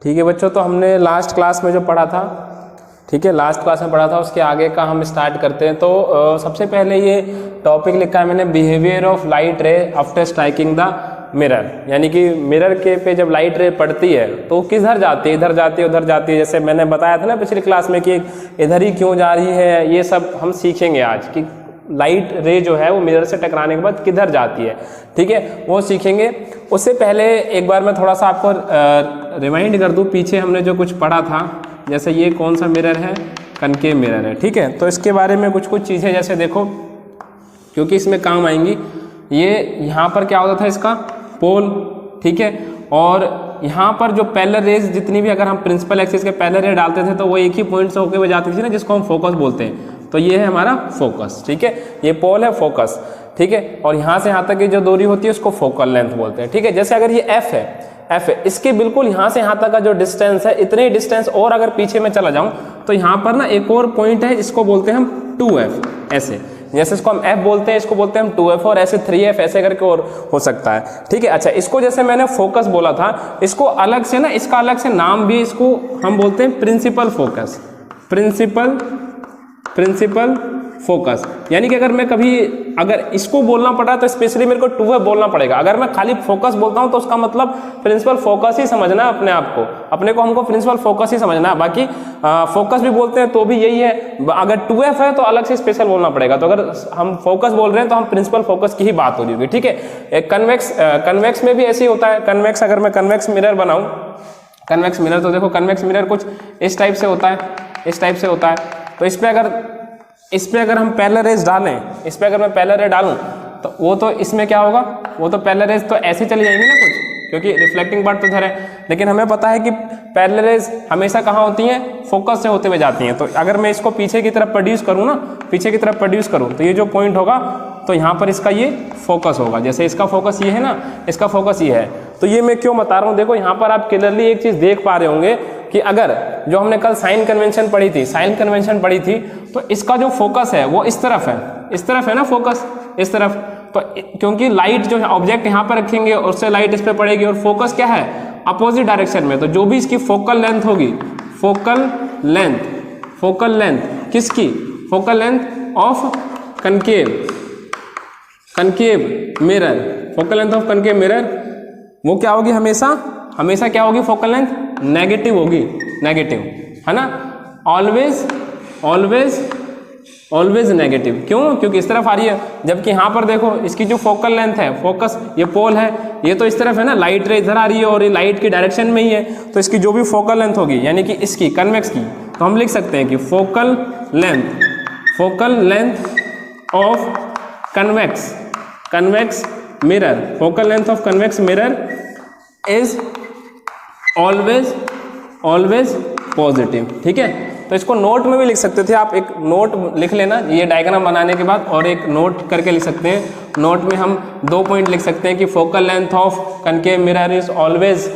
ठीक है बच्चों, तो हमने लास्ट क्लास में जो पढ़ा था, ठीक है, लास्ट क्लास में पढ़ा था, उसके आगे का हम स्टार्ट करते हैं। तो सबसे पहले ये टॉपिक लिखा है मैंने, बिहेवियर ऑफ लाइट रे आफ्टर स्ट्राइकिंग द मिरर, यानी कि मिरर के पे जब लाइट रे पड़ती है तो किधर जाती है, इधर जाती है, उधर जाती है। जैसे मैंने बताया था ना पिछली क्लास में कि इधर ही क्यों जा रही है, ये सब हम सीखेंगे आज कि लाइट रे जो है वो मिरर से टकराने के बाद किधर जाती है, ठीक है, वो सीखेंगे। उससे पहले एक बार मैं थोड़ा सा आपको रिमाइंड कर दूं, पीछे हमने जो कुछ पढ़ा था, जैसे ये कौन सा मिरर है, कनकेव मिरर है, ठीक है। तो इसके बारे में कुछ चीज़ें जैसे देखो, क्योंकि इसमें काम आएंगी। ये यहाँ पर क्या होता था, इसका पोल, ठीक है, और यहाँ पर जो पैरेलल रेज जितनी भी, अगर हम प्रिंसिपल एक्सिस के पैरेलल रे डालते थे तो वो एक ही पॉइंट से होकर हुए जाती थी ना, जिसको हम फोकस बोलते हैं। तो ये है हमारा फोकस, ठीक है, ये पोल है फोकस, ठीक है, और यहाँ से यहाँ तक की जो दूरी होती है उसको फोकल लेंथ बोलते हैं, ठीक है। जैसे अगर ये एफ है, इसके बिल्कुल यहाँ से यहाँ तक का जो डिस्टेंस है, इतने डिस्टेंस और अगर पीछे में चला जाऊँ तो यहाँ पर ना एक और पॉइंट है, इसको बोलते हैं हम 2F, ऐसे, जैसे इसको हम F बोलते हैं, इसको बोलते हैं हम 2F, और ऐसे 3F ऐसे करके और हो सकता है, ठीक है। अच्छा, इसको जैसे मैंने फोकस बोला था, इसको अलग से ना, इसका अलग से नाम भी, इसको हम बोलते हैं प्रिंसिपल फोकस, प्रिंसिपल फोकस। यानी कि अगर मैं कभी अगर इसको बोलना पड़ा तो स्पेशली मेरे को 2F बोलना पड़ेगा। अगर मैं खाली फोकस बोलता हूं तो उसका मतलब प्रिंसिपल फोकस ही समझना है अपने आप को, अपने को हमको प्रिंसिपल फोकस ही समझना है। बाकी फोकस भी बोलते हैं तो भी यही है, अगर 2F है तो अलग से स्पेशल बोलना पड़ेगा। तो अगर हम फोकस बोल रहे हैं तो हम प्रिंसिपल फोकस की ही बात हो रही होगी, ठीक है। एक कन्वेक्स में भी ऐसे ही होता है। कन्वेक्स, अगर मैं कन्वेक्स मिरर बनाऊं, कन्वेक्स मिरर, तो देखो कन्वेक्स मिरर कुछ इस टाइप से होता है, इस टाइप से होता है। तो इस पे अगर हम पैरेलल रेज डालें, इस पे अगर मैं पैरेलल रे डालूं तो वो तो इसमें क्या होगा, वो तो पैरेलल रेज तो ऐसे चली जाएंगी ना कुछ, क्योंकि रिफ्लेक्टिंग पार्ट तो इधर है। लेकिन हमें पता है कि पैरेलल रेज हमेशा कहाँ होती हैं, फोकस से होते हुए जाती हैं। तो अगर मैं इसको पीछे की तरफ प्रोड्यूस करूँ ना, पीछे की तरफ प्रोड्यूस करूँ, तो ये जो पॉइंट होगा तो यहाँ पर इसका ये फोकस होगा। जैसे इसका फोकस ये है ना, इसका फोकस ये है। तो ये मैं क्यों बता रहा हूँ, देखो यहाँ पर आप क्लियरली एक चीज़ देख पा रहे होंगे कि अगर जो हमने कल साइन कन्वेंशन पढ़ी थी, तो इसका जो फोकस है वो इस तरफ है ना, फोकस इस तरफ। तो क्योंकि लाइट जो है ऑब्जेक्ट यहाँ पर रखेंगे और उससे लाइट इस पर पड़ेगी, और फोकस क्या है, अपोजिट डायरेक्शन में। तो जो भी इसकी फोकल लेंथ होगी, फोकल लेंथ किसकी, focal length of concave mirror, focal length of concave mirror, वो क्या होगी, हमेशा क्या होगी, फोकल लेंथ नेगेटिव होगी, नेगेटिव, है ना, ऑलवेज नेगेटिव। क्यों, क्योंकि इस तरफ आ रही है। जबकि यहाँ पर देखो इसकी जो फोकल लेंथ है, फोकस ये पोल है, ये तो इस तरफ है ना, लाइट रे इधर आ रही है और ये लाइट की डायरेक्शन में ही है। तो इसकी जो भी फोकल लेंथ होगी, यानी कि इसकी कन्वेक्स की, तो हम लिख सकते हैं कि focal length of convex mirror, focal length of convex mirror is always positive, ठीक है। तो इसको नोट में भी लिख सकते थे आप, एक नोट लिख लेना ये डायग्राम बनाने के बाद, और एक नोट करके लिख सकते हैं। नोट में हम 2 पॉइंट लिख सकते हैं कि focal length of concave mirror is always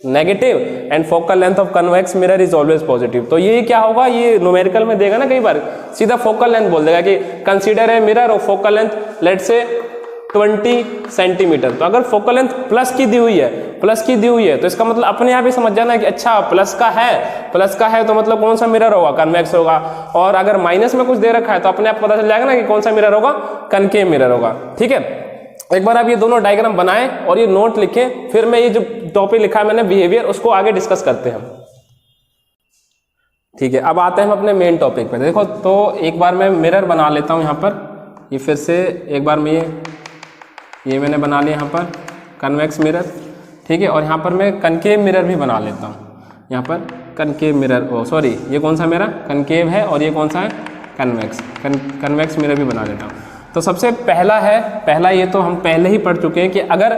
negative and focal length of convex mirror is always positive. तो ये क्या होगा, ये न्यूमेरिकल में देगा ना, कई बार सीधा फोकल लेंथ बोल देगा कि कंसीडर है मिरर और focal length let's say 20 centimetre. तो अगर फोकल लेंथ प्लस की दी हुई है तो इसका मतलब अपने आप ही समझ जाना कि अच्छा प्लस का है तो मतलब कौन सा मिरर होगा, कन्वेक्स होगा। और अगर माइनस में कुछ दे रखा है तो अपने आप पता चल जाएगा ना कि कौन सा मिरर होगा, कनकेव मिरर होगा, ठीक है। एक बार आप ये दोनों डायग्राम बनाएं और ये नोट लिखें, फिर मैं ये जो टॉपिक लिखा है मैंने बिहेवियर, उसको आगे डिस्कस करते हैं, ठीक है। अब आते हैं हम अपने मेन टॉपिक पे। देखो तो एक बार मैं मिरर बना लेता हूँ यहाँ पर, ये फिर से एक बार मैं ये मैंने बना लिया यहाँ पर कन्वेक्स मिरर, ठीक है। और यहाँ पर मैं कनकेव मिरर भी बना लेता हूँ, यहाँ पर कनकेव मिरर, सॉरी ये कौन सा मेरा कनकेव है और ये कौन सा है कन्वेक्स मिरर भी बना लेता हूँ। तो सबसे पहला ये तो हम पहले ही पढ़ चुके हैं कि अगर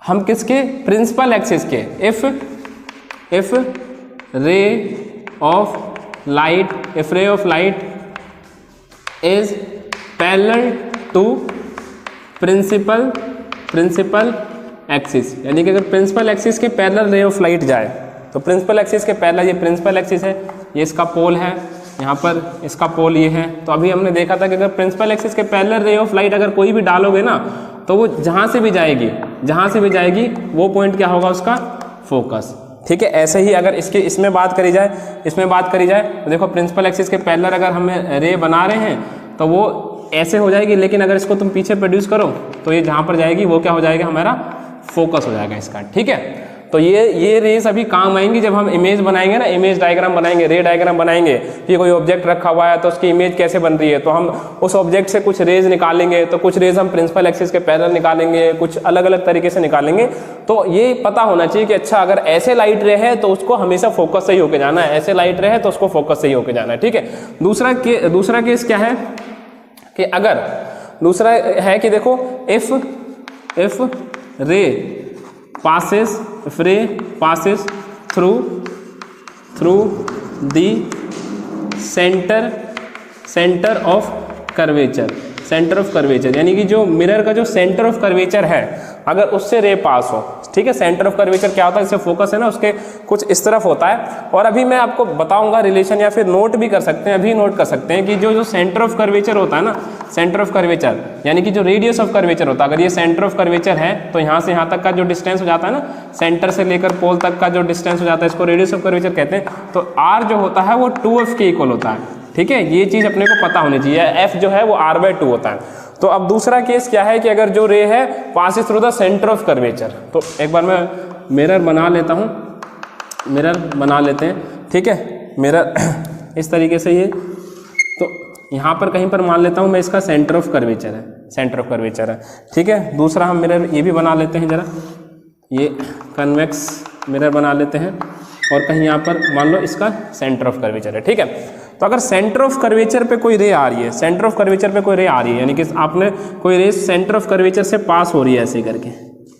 हम किसके, प्रिंसिपल एक्सिस के, if ray of light is parallel to principal axis, यानी कि अगर प्रिंसिपल एक्सिस के पैरेलल रे ऑफ लाइट जाए, तो प्रिंसिपल एक्सिस के पैरेलल, ये प्रिंसिपल एक्सिस है, ये इसका पोल है, यहाँ पर इसका पोल ये है। तो अभी हमने देखा था कि अगर प्रिंसिपल एक्सिस के पैरेलल रे ऑफ लाइट अगर कोई भी डालोगे ना, तो वो जहाँ से भी जाएगी वो पॉइंट क्या होगा, उसका फोकस, ठीक है। ऐसे ही अगर इसमें बात करी जाए तो देखो प्रिंसिपल एक्सिस के पैरेलल अगर हमें रे बना रहे हैं तो वो ऐसे हो जाएगी, लेकिन अगर इसको तुम पीछे प्रोड्यूस करो तो ये जहाँ पर जाएगी वो क्या हो जाएगा, हमारा फोकस हो जाएगा इसका, ठीक है। तो ये रेस अभी काम आएंगी जब हम इमेज बनाएंगे ना, इमेज डायग्राम बनाएंगे, रे डायग्राम बनाएंगे कि कोई ऑब्जेक्ट रखा हुआ है तो उसकी इमेज कैसे बन रही है, तो हम उस ऑब्जेक्ट से कुछ रेज निकालेंगे, तो कुछ रेज हम प्रिंसिपल एक्सिस के पैरेलल निकालेंगे, कुछ अलग अलग तरीके से निकालेंगे। तो ये पता होना चाहिए कि अच्छा अगर ऐसे लाइट रे है तो उसको हमेशा फोकस से ही होके जाना है, ऐसे लाइट रे है तो उसको फोकस से ही होके जाना है, ठीक है। दूसरा केस क्या है कि अगर दूसरा है कि देखो इफ रे passes through the center of curvature, यानी कि जो मिरर का जो सेंटर ऑफ कर्वेचर है अगर उससे रे पास हो, ठीक है। सेंटर ऑफ कर्वेचर क्या होता है, इससे फोकस है ना उसके कुछ इस तरफ होता है। और अभी मैं आपको बताऊंगा रिलेशन, या फिर नोट भी कर सकते हैं, अभी नोट कर सकते हैं कि जो सेंटर ऑफ कर्वेचर होता है ना, सेंटर ऑफ कर्वेचर यानी कि जो रेडियस ऑफ कर्वेचर होता है, अगर ये सेंटर ऑफ कर्वेचर है तो यहाँ से यहाँ तक का जो डिस्टेंस हो जाता है ना, सेंटर से लेकर पोल तक का जो डिस्टेंस हो जाता है इसको रेडियस ऑफ कर्वेचर कहते हैं। तो आर जो होता है वो 2f के इक्वल होता है, ठीक है। ये चीज़ अपने को पता होनी चाहिए, एफ जो है वो r/2 होता है। तो अब दूसरा केस क्या है कि अगर जो रे है passes through the centre of curvature, तो एक बार मैं मिरर बना लेता हूँ, मिरर बना लेते हैं, ठीक है। मिरर इस तरीके से ये, तो यहाँ पर कहीं पर मान लेता हूँ मैं इसका सेंटर ऑफ कर्वेचर है, ठीक है। दूसरा हम मिरर ये भी बना लेते हैं, जरा ये कन्वेक्स मिरर बना लेते हैं और कहीं यहाँ पर मान लो इसका सेंटर ऑफ कर्वेचर है, ठीक है। तो अगर सेंटर ऑफ कर्वेचर पे कोई रे आ रही है, यानी कि आपने कोई रे सेंटर ऑफ कर्वेचर से पास हो रही है ऐसे करके,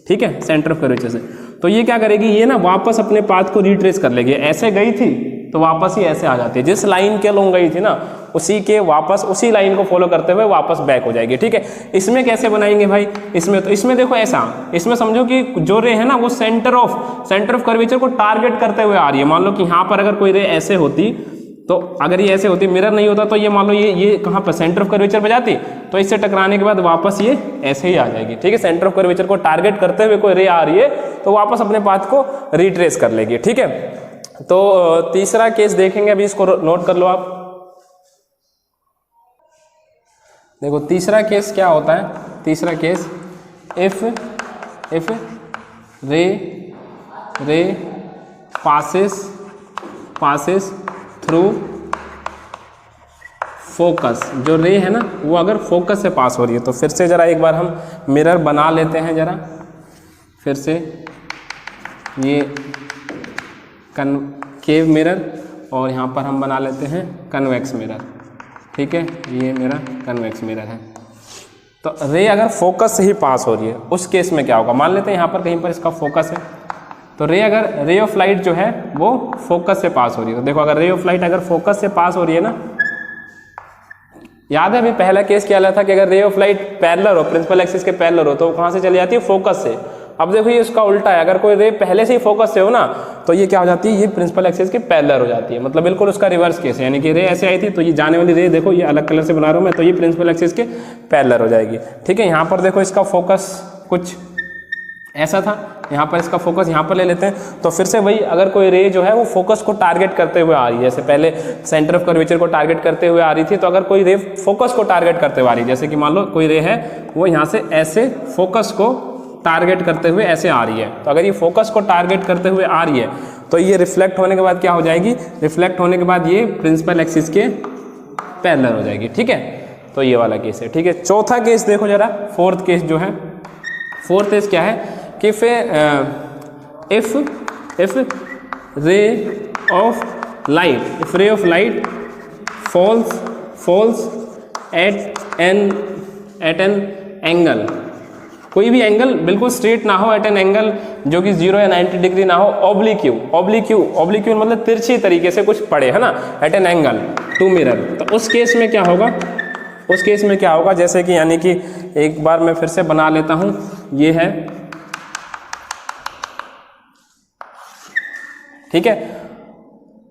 ठीक है, सेंटर ऑफ कर्वेचर से, तो ये क्या करेगी, ये ना वापस अपने पाथ को रिट्रेस कर लेगी। ऐसे गई थी तो वापस ही ऐसे आ जाती है, जिस लाइन के अलॉन्ग गई थी ना उसी लाइन को फॉलो करते हुए वापस बैक हो जाएगी, ठीक है। इसमें कैसे बनाएंगे भाई, इसमें देखो ऐसा, इसमें समझो कि जो रे है ना वो सेंटर ऑफ कर्वेचर को टारगेट करते हुए आ रही है। मान लो कि यहाँ पर अगर कोई रे ऐसे होती, तो अगर ये ऐसे होती, मिरर नहीं होता तो ये मान लो ये कहाँ पर सेंटर ऑफ कर्वेचर पे जाती, तो इससे टकराने के बाद वापस ये ऐसे ही आ जाएगी, ठीक है। सेंटर ऑफ कर्वेचर को टारगेट करते हुए कोई रे आ रही है तो वापस अपने पाथ को रिट्रेस कर लेगी, ठीक है। तो तीसरा केस देखेंगे, अभी इसको नोट कर लो आप। देखो तीसरा केस क्या होता है, तीसरा case if ray passes through focus, जो रे है ना वो अगर फोकस से पास हो रही है, तो फिर से जरा एक बार हम मिरर बना लेते हैं, जरा फिर से ये कनकेव मिरर और यहाँ पर हम बना लेते हैं कन्वेक्स मिरर, ठीक है। ये मेरा कन्वेक्स मिरर है। तो रे अगर फोकस से ही पास हो रही है उस केस में क्या होगा, मान लेते हैं यहाँ पर कहीं पर इसका फोकस है, तो रे ऑफ लाइट जो है वो फोकस से पास हो रही है। तो देखो अगर रे ऑफ लाइट अगर फोकस से पास हो रही है ना, याद है अभी पहला केस क्या था कि अगर रे ऑफ लाइट पैरेलल हो, प्रिंसिपल एक्सिस के पैरेलल हो, तो वो कहाँ से चली जाती है, फोकस से। अब देखो ये उसका उल्टा है, अगर कोई रे पहले से ही फोकस से हो ना तो ये क्या हो जाती है, ये प्रिंसिपल एक्सिस के पैरेलल हो जाती है, मतलब बिल्कुल उसका रिवर्स केस है। यानी कि रे ऐसे आई थी तो ये जाने वाली रे देखो ये अलग कलर से बना रहा हूँ मैं, तो ये प्रिंसिपल एक्सिस के पैरेलल हो जाएगी, ठीक है। यहाँ पर देखो इसका फोकस कुछ ऐसा था, यहाँ पर इसका फोकस यहाँ पर ले लेते हैं, तो फिर से वही अगर कोई रे जो है वो फोकस को टारगेट करते हुए आ रही है, जैसे पहले सेंटर ऑफ कर्वेचर को टारगेट करते हुए आ रही थी, तो अगर कोई रे फोकस को टारगेट करते हुए आ रही है, जैसे कि मान लो कोई रे है वो यहाँ से ऐसे फोकस को टारगेट करते हुए ऐसे आ रही है, तो अगर ये फोकस को टारगेट करते हुए आ रही है तो ये रिफ्लेक्ट होने के बाद क्या हो जाएगी, रिफ्लेक्ट होने के बाद ये प्रिंसिपल एक्सिस के पैरेलल हो जाएगी, ठीक है। तो ये वाला केस है, ठीक है। चौथा केस देखो जरा, फोर्थ केस जो है, फोर्थ केस क्या है कि if ray of light falls at an angle, कोई भी एंगल बिल्कुल स्ट्रेट ना हो, एट एन एंगल जो कि 0 या 90 डिग्री ना हो, ऑब्लिक्यू मतलब तिरछी तरीके से कुछ पड़े, है ना, at an angle to mirror, तो उस केस में क्या होगा, जैसे कि यानी कि एक बार मैं फिर से बना लेता हूं, ये है, ठीक है।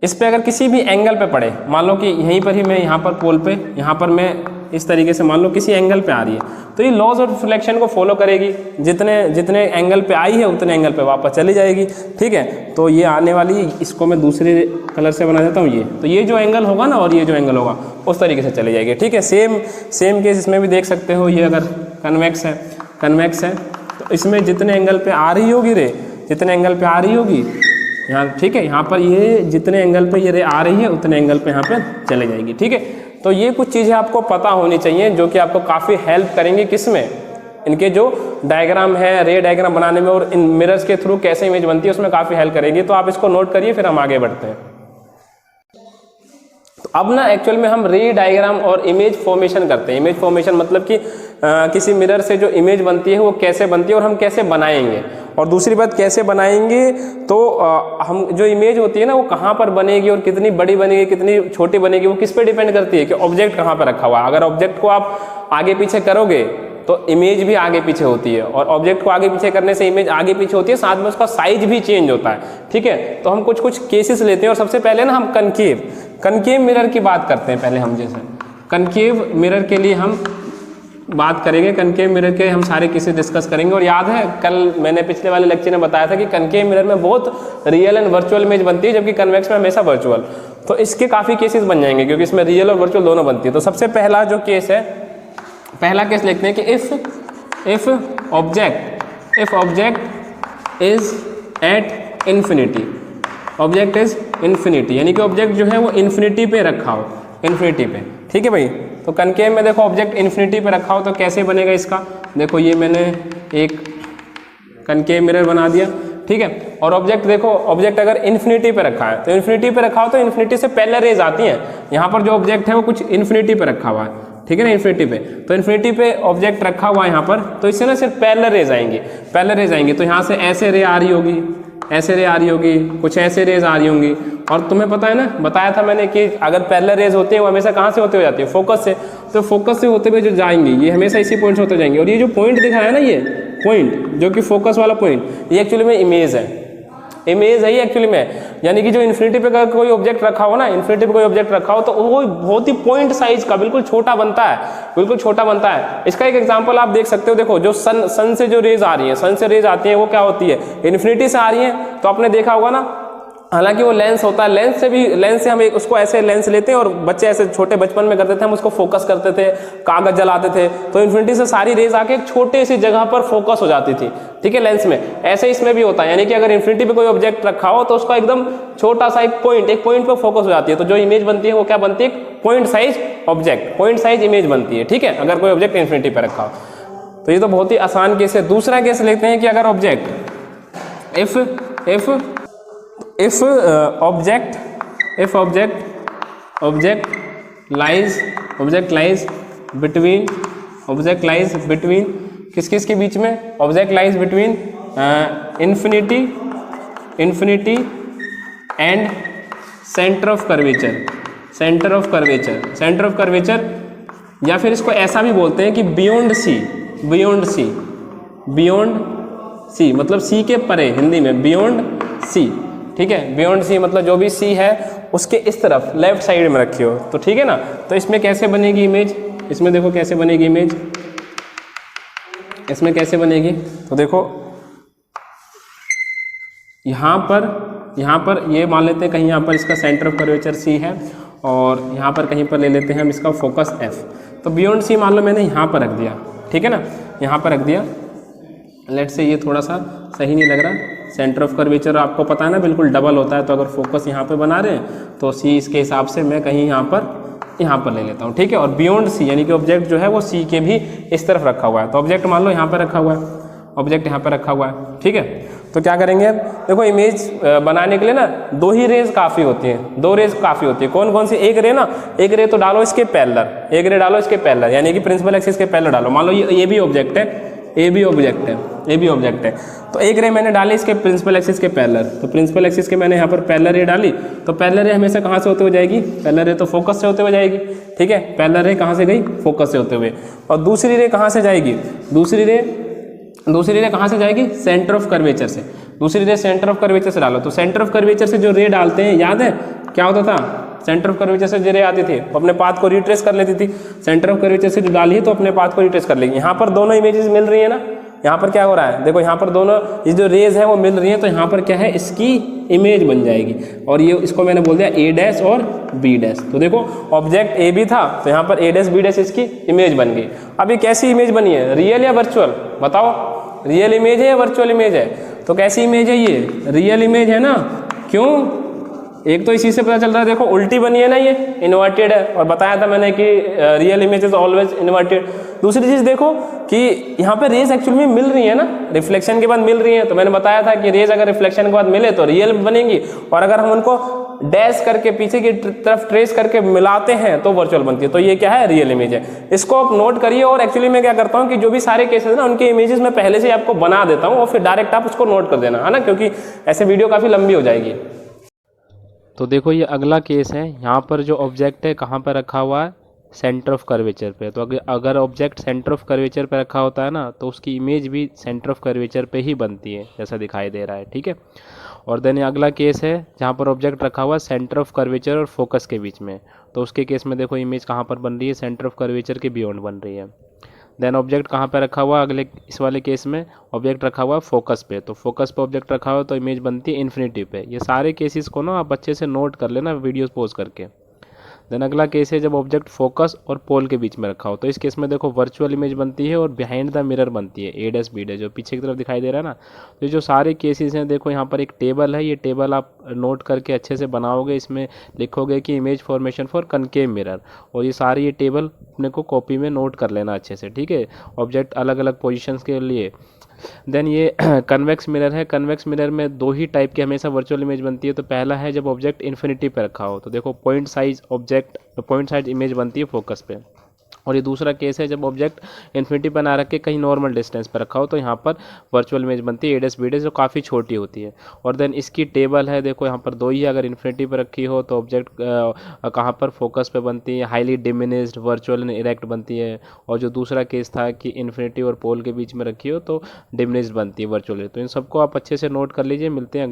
इस पे अगर किसी भी एंगल पे पड़े, मान लो कि यहीं पर ही मैं यहाँ पर पोल पे यहाँ पर मैं इस तरीके से मान लो किसी एंगल पे आ रही है, तो ये लॉज ऑफ रिफ्लेक्शन को फॉलो करेगी, जितने एंगल पे आई है उतने एंगल पे वापस चली जाएगी। ठीक है, तो ये आने वाली, इसको मैं दूसरे कलर से बना देता हूँ, ये तो ये जो एंगल होगा ना और ये जो एंगल होगा उस तरीके से चली जाएगी। ठीक है, सेम केस इसमें भी देख सकते हो, ये अगर कन्वेक्स है तो इसमें जितने एंगल पे आ रही होगी रे, जितने एंगल पे आ रही होगी यहाँ, ठीक है, यहाँ पर ये जितने एंगल पे ये रे आ रही है उतने एंगल पे यहाँ पे चले जाएगी। ठीक है, तो ये कुछ चीज़ें आपको पता होनी चाहिए जो कि आपको काफ़ी हेल्प करेंगी किसमें, इनके जो डायग्राम है, रे डायग्राम बनाने में, और इन मिरर्स के थ्रू कैसे इमेज बनती है उसमें काफ़ी हेल्प करेगी। तो आप इसको नोट करिए, फिर हम आगे बढ़ते हैं। तो अब ना एक्चुअल में हम रे डायग्राम और इमेज फॉर्मेशन करते हैं। इमेज फॉर्मेशन मतलब कि किसी मिरर से जो इमेज बनती है वो कैसे बनती है और हम कैसे बनाएंगे, और दूसरी बात कैसे बनाएंगे तो हम जो इमेज होती है ना वो कहाँ पर बनेगी और कितनी बड़ी बनेगी कितनी छोटी बनेगी वो किस पे डिपेंड करती है कि ऑब्जेक्ट कहाँ पर रखा हुआ है। अगर ऑब्जेक्ट को आप आगे पीछे करोगे तो इमेज भी आगे पीछे होती है, और ऑब्जेक्ट को आगे पीछे करने से इमेज आगे पीछे होती है, साथ में उसका साइज भी चेंज होता है। ठीक है, तो हम कुछ केसेस लेते हैं, और सबसे पहले ना हम कनकेव मिरर की बात करते हैं। पहले हम जैसे कनकेव मिरर के लिए हम बात करेंगे, कनकेव मिरर के हम सारे केसेस डिस्कस करेंगे। और याद है कल मैंने पिछले वाले लेक्चर में बताया था कि कनकेव मिरर में बहुत रियल एंड वर्चुअल इमेज बनती है, जबकि कन्वेक्स में हमेशा वर्चुअल। तो इसके काफ़ी केसेस बन जाएंगे क्योंकि इसमें रियल और वर्चुअल दोनों बनती है। तो सबसे पहला जो केस है, पहला केस लिखते हैं कि if object is at infinity, object is infinity, यानी कि ऑब्जेक्ट जो है वो इन्फिनिटी पे रखा हो, इन्फिनिटी पे। ठीक है भाई, तो कनकेव में देखो ऑब्जेक्ट इन्फिनिटी पे रखा हो तो कैसे बनेगा इसका, देखो ये मैंने एक कनकेव मिरर बना दिया। ठीक है, और ऑब्जेक्ट देखो, ऑब्जेक्ट अगर इन्फिनिटी पे रखा है तो इन्फिनिटी पे रखा हो तो इन्फिनिटी से पहले रेज आती हैं। यहाँ पर जो ऑब्जेक्ट है वो कुछ इन्फिनिटी पे रखा हुआ है, ठीक है ना, इन्फिनिटी पे, तो इन्फिनिटी पे ऑब्जेक्ट रखा हुआ है यहाँ पर, तो इससे ना सिर्फ पैरेलल रेज आएंगी, तो यहाँ से ऐसे रे आ रही होगी, ऐसे रे आ रही होगी, कुछ ऐसे रेज आ रही होंगी। और तुम्हें पता है ना, बताया था मैंने कि अगर पैरेलल रेज होते हैं वो हमेशा कहाँ से होते हुए जाती है, फोकस से, तो फोकस से होते हुए जो जाएंगे ये हमेशा इसी पॉइंट से होते जाएंगे। और ये जो पॉइंट दिखा है ना, ये पॉइंट जो कि फोकस वाला पॉइंट, ये एक्चुअली में इमेज है ये एक्चुअली में, यानी कि जो इन्फिनिटी पे का कोई ऑब्जेक्ट रखा हो ना, इन्फिनिटी पे कोई ऑब्जेक्ट रखा हो तो वो बहुत ही पॉइंट साइज का बिल्कुल छोटा बनता है, इसका एक एग्जांपल आप देख सकते हो। देखो जो सन से जो रेज आ रही है, सन से रेज आती है वो क्या होती है, इन्फिनिटी से आ रही है, तो आपने देखा होगा ना, हालांकि वो लेंस होता है, लेंस से हम उसको ऐसे लेंस लेते हैं, और बच्चे ऐसे छोटे बचपन में करते थे, हम उसको फोकस करते थे, कागज जलाते थे, तो इन्फिनिटी से सारी रेज आके एक छोटे सी जगह पर फोकस हो जाती थी। ठीक है, लेंस में ऐसे इसमें भी होता है, यानी कि अगर इन्फिनिटी पे कोई ऑब्जेक्ट रखा हो तो उसका एकदम छोटा सा एक पॉइंट पे फोकस हो जाती है, तो जो इमेज बनती है वो क्या बनती है, point size object, point size image बनती है। ठीक है, अगर कोई ऑब्जेक्ट इन्फिनिटी पे रखा हो तो ये तो बहुत ही आसान केस है। दूसरा केस लेते हैं कि अगर object if object lies between किस के बीच में, object lies between infinity and centre of curvature, या फिर इसको ऐसा भी बोलते हैं कि बियॉन्ड सी मतलब सी के परे, हिंदी में बियॉन्ड सी। ठीक है, बियॉन्ड सी मतलब जो भी सी है उसके इस तरफ लेफ्ट साइड में रखी हो, तो ठीक है ना। तो इसमें कैसे बनेगी इमेज, इसमें देखो कैसे बनेगी इमेज, इसमें कैसे बनेगी, तो देखो यहाँ पर ये मान लेते हैं कहीं यहाँ पर इसका सेंटर ऑफ कर्वेचर सी है, और यहाँ पर कहीं पर ले लेते हैं हम इसका फोकस एफ। तो बियॉन्ड सी मान लो मैंने यहाँ पर रख दिया, ठीक है ना, यहाँ पर रख दिया। लेट से ये थोड़ा सा सही नहीं लग रहा, सेंटर ऑफ कर्वेचर आपको पता है ना बिल्कुल डबल होता है, तो अगर फोकस यहाँ पे बना रहे हैं तो सी इसके हिसाब से मैं कहीं यहाँ पर ले लेता हूँ। ठीक है, और बियॉन्ड सी यानी कि ऑब्जेक्ट जो है वो सी के भी इस तरफ रखा हुआ है, तो ऑब्जेक्ट मान लो यहाँ पर रखा हुआ है, ऑब्जेक्ट यहाँ पर रखा हुआ है। ठीक है, तो क्या करेंगे अब, देखो इमेज बनाने के लिए ना दो ही रेज काफ़ी होती हैं, दो रेज काफ़ी होती है। कौन कौन सी, एक रे ना, एक रे तो डालो इसके पैरेलल, एक रे डालो इसके पैरेलल, यानी कि प्रिंसिपल एक्सिस के पैरेलल डालो। मान लो ये भी ऑब्जेक्ट है, ए भी ऑब्जेक्ट है, तो एक रे मैंने डाली इसके प्रिंसिपल एक्सिस के पैरेलल, तो प्रिंसिपल एक्सिस के मैंने यहाँ पर पैरेलल रे डाली, तो पैरेलल रे हमेशा कहाँ से होते हुए जाएगी, पैरेलल रे तो फोकस से होते हुए जाएगी। ठीक है, पैरेलल रे कहाँ से गई, फोकस से होते हुए। और दूसरी रे कहाँ से जाएगी, दूसरी रे कहाँ से जाएगी, सेंटर ऑफ कर्वेचर से। दूसरी रे सेंटर ऑफ कर्वेचर से डालो, तो सेंटर ऑफ कर्वेचर से जो रे डालते हैं, याद है क्या होता था, सेंटर ऑफ कर्वेचर से जो रे आती थी अपने पाथ को रिट्रेस कर लेती थी, सेंटर ऑफ कर्वेचर से जो डाली है तो अपने पाथ को रिट्रेस कर लेगी। यहाँ पर दोनों इमेजेस मिल रही है ना, यहाँ पर क्या हो रहा है, देखो यहाँ पर दोनों ये जो रेज है वो मिल रही है, तो यहाँ पर क्या है, इसकी इमेज बन जाएगी। और ये इसको मैंने बोल दिया ए डैश और बी डैश। तो देखो ऑब्जेक्ट ए बी था, तो यहाँ पर ए डैश बी डैश इसकी इमेज बन गई। अब ये कैसी इमेज बनी है, रियल या वर्चुअल, बताओ, रियल इमेज है या वर्चुअल इमेज है? तो कैसी इमेज है ये, रियल इमेज है ना। क्यों, एक तो इसी से पता चल रहा है, देखो उल्टी बनी है ना, ये इन्वर्टेड है, और बताया था मैंने कि real image is always inverted. दूसरी चीज देखो कि यहाँ पे रेज एक्चुअली में मिल रही है ना, रिफ्लेक्शन के बाद मिल रही है, तो मैंने बताया था कि रेज अगर रिफ्लेक्शन के बाद मिले तो रियल बनेंगी, और अगर हम उनको डैश करके पीछे की तरफ ट्रेस करके मिलाते हैं तो वर्चुअल बनती है। तो ये क्या है, रियल इमेज है। इसको आप नोट करिए। और एक्चुअली मैं क्या करता हूँ कि जो भी सारे केसेस ना उनके इमेजेस मैं पहले से आपको बना देता हूँ, और फिर डायरेक्ट आप उसको नोट कर देना, है ना, क्योंकि ऐसे वीडियो काफी लंबी हो जाएगी। तो देखो ये अगला केस है, यहाँ पर जो ऑब्जेक्ट है कहाँ पर रखा हुआ है, सेंटर ऑफ कर्वेचर पे। तो अगर ऑब्जेक्ट सेंटर ऑफ कर्वेचर पे रखा होता है ना, तो उसकी इमेज भी सेंटर ऑफ कर्वेचर पे ही बनती है, जैसा दिखाई दे रहा है, ठीक है। और देन अगला केस है जहाँ पर ऑब्जेक्ट रखा हुआ है सेंटर ऑफ कर्वेचर और फोकस के बीच में, तो उसके केस में देखो इमेज कहाँ पर बन रही है, सेंटर ऑफ कर्वेचर के बियॉन्ड बन रही है। देन ऑब्जेक्ट कहाँ पे रखा हुआ, अगले इस वाले केस में ऑब्जेक्ट रखा हुआ फोकस पे, तो फोकस पे ऑब्जेक्ट रखा हुआ तो इमेज बनती है इन्फिनिटी पे। ये सारे केसेस को ना आप अच्छे से नोट कर लेना वीडियोस पॉज करके। देन अगला केस है जब ऑब्जेक्ट फोकस और पोल के बीच में रखा हो, तो इस केस में देखो वर्चुअल इमेज बनती है और बिहाइंड द मिरर बनती है, ए डैश बी डैश, जो पीछे की तरफ दिखाई दे रहा है ना। तो ये जो सारे केसेस हैं, देखो यहाँ पर एक टेबल है, ये टेबल आप नोट करके अच्छे से बनाओगे, इसमें लिखोगे कि image formation for concave mirror, और ये सारी ये टेबल अपने को कॉपी में नोट कर लेना अच्छे से, ठीक है, ऑब्जेक्ट अलग अलग पोजिशंस के लिए। देन ये कन्वेक्स मिरर है, कन्वेक्स मिरर में दो ही टाइप की हमेशा वर्चुअल इमेज बनती है। तो पहला है जब ऑब्जेक्ट इन्फिनिटी पे रखा हो, तो देखो पॉइंट साइज इमेज बनती है फोकस पे। और ये दूसरा केस है जब ऑब्जेक्ट इन्फिनिटी पर ना रख के कहीं नॉर्मल डिस्टेंस पर रखा हो, तो यहाँ पर वर्चुअल इमेज बनती है ए डैश बी डैश, जो काफ़ी छोटी होती है। और देन इसकी टेबल है, देखो यहाँ पर दो ही, अगर इन्फिनिटी पर रखी हो तो ऑब्जेक्ट कहाँ पर फोकस पे बनती है, highly diminished virtual and erect बनती है। और जो दूसरा केस था कि इन्फिनिटी और पोल के बीच में रखी हो तो डिमिनिश्ड बनती है वर्चुअल। तो इन सबको आप अच्छे से नोट कर लीजिए। मिलते हैं अगले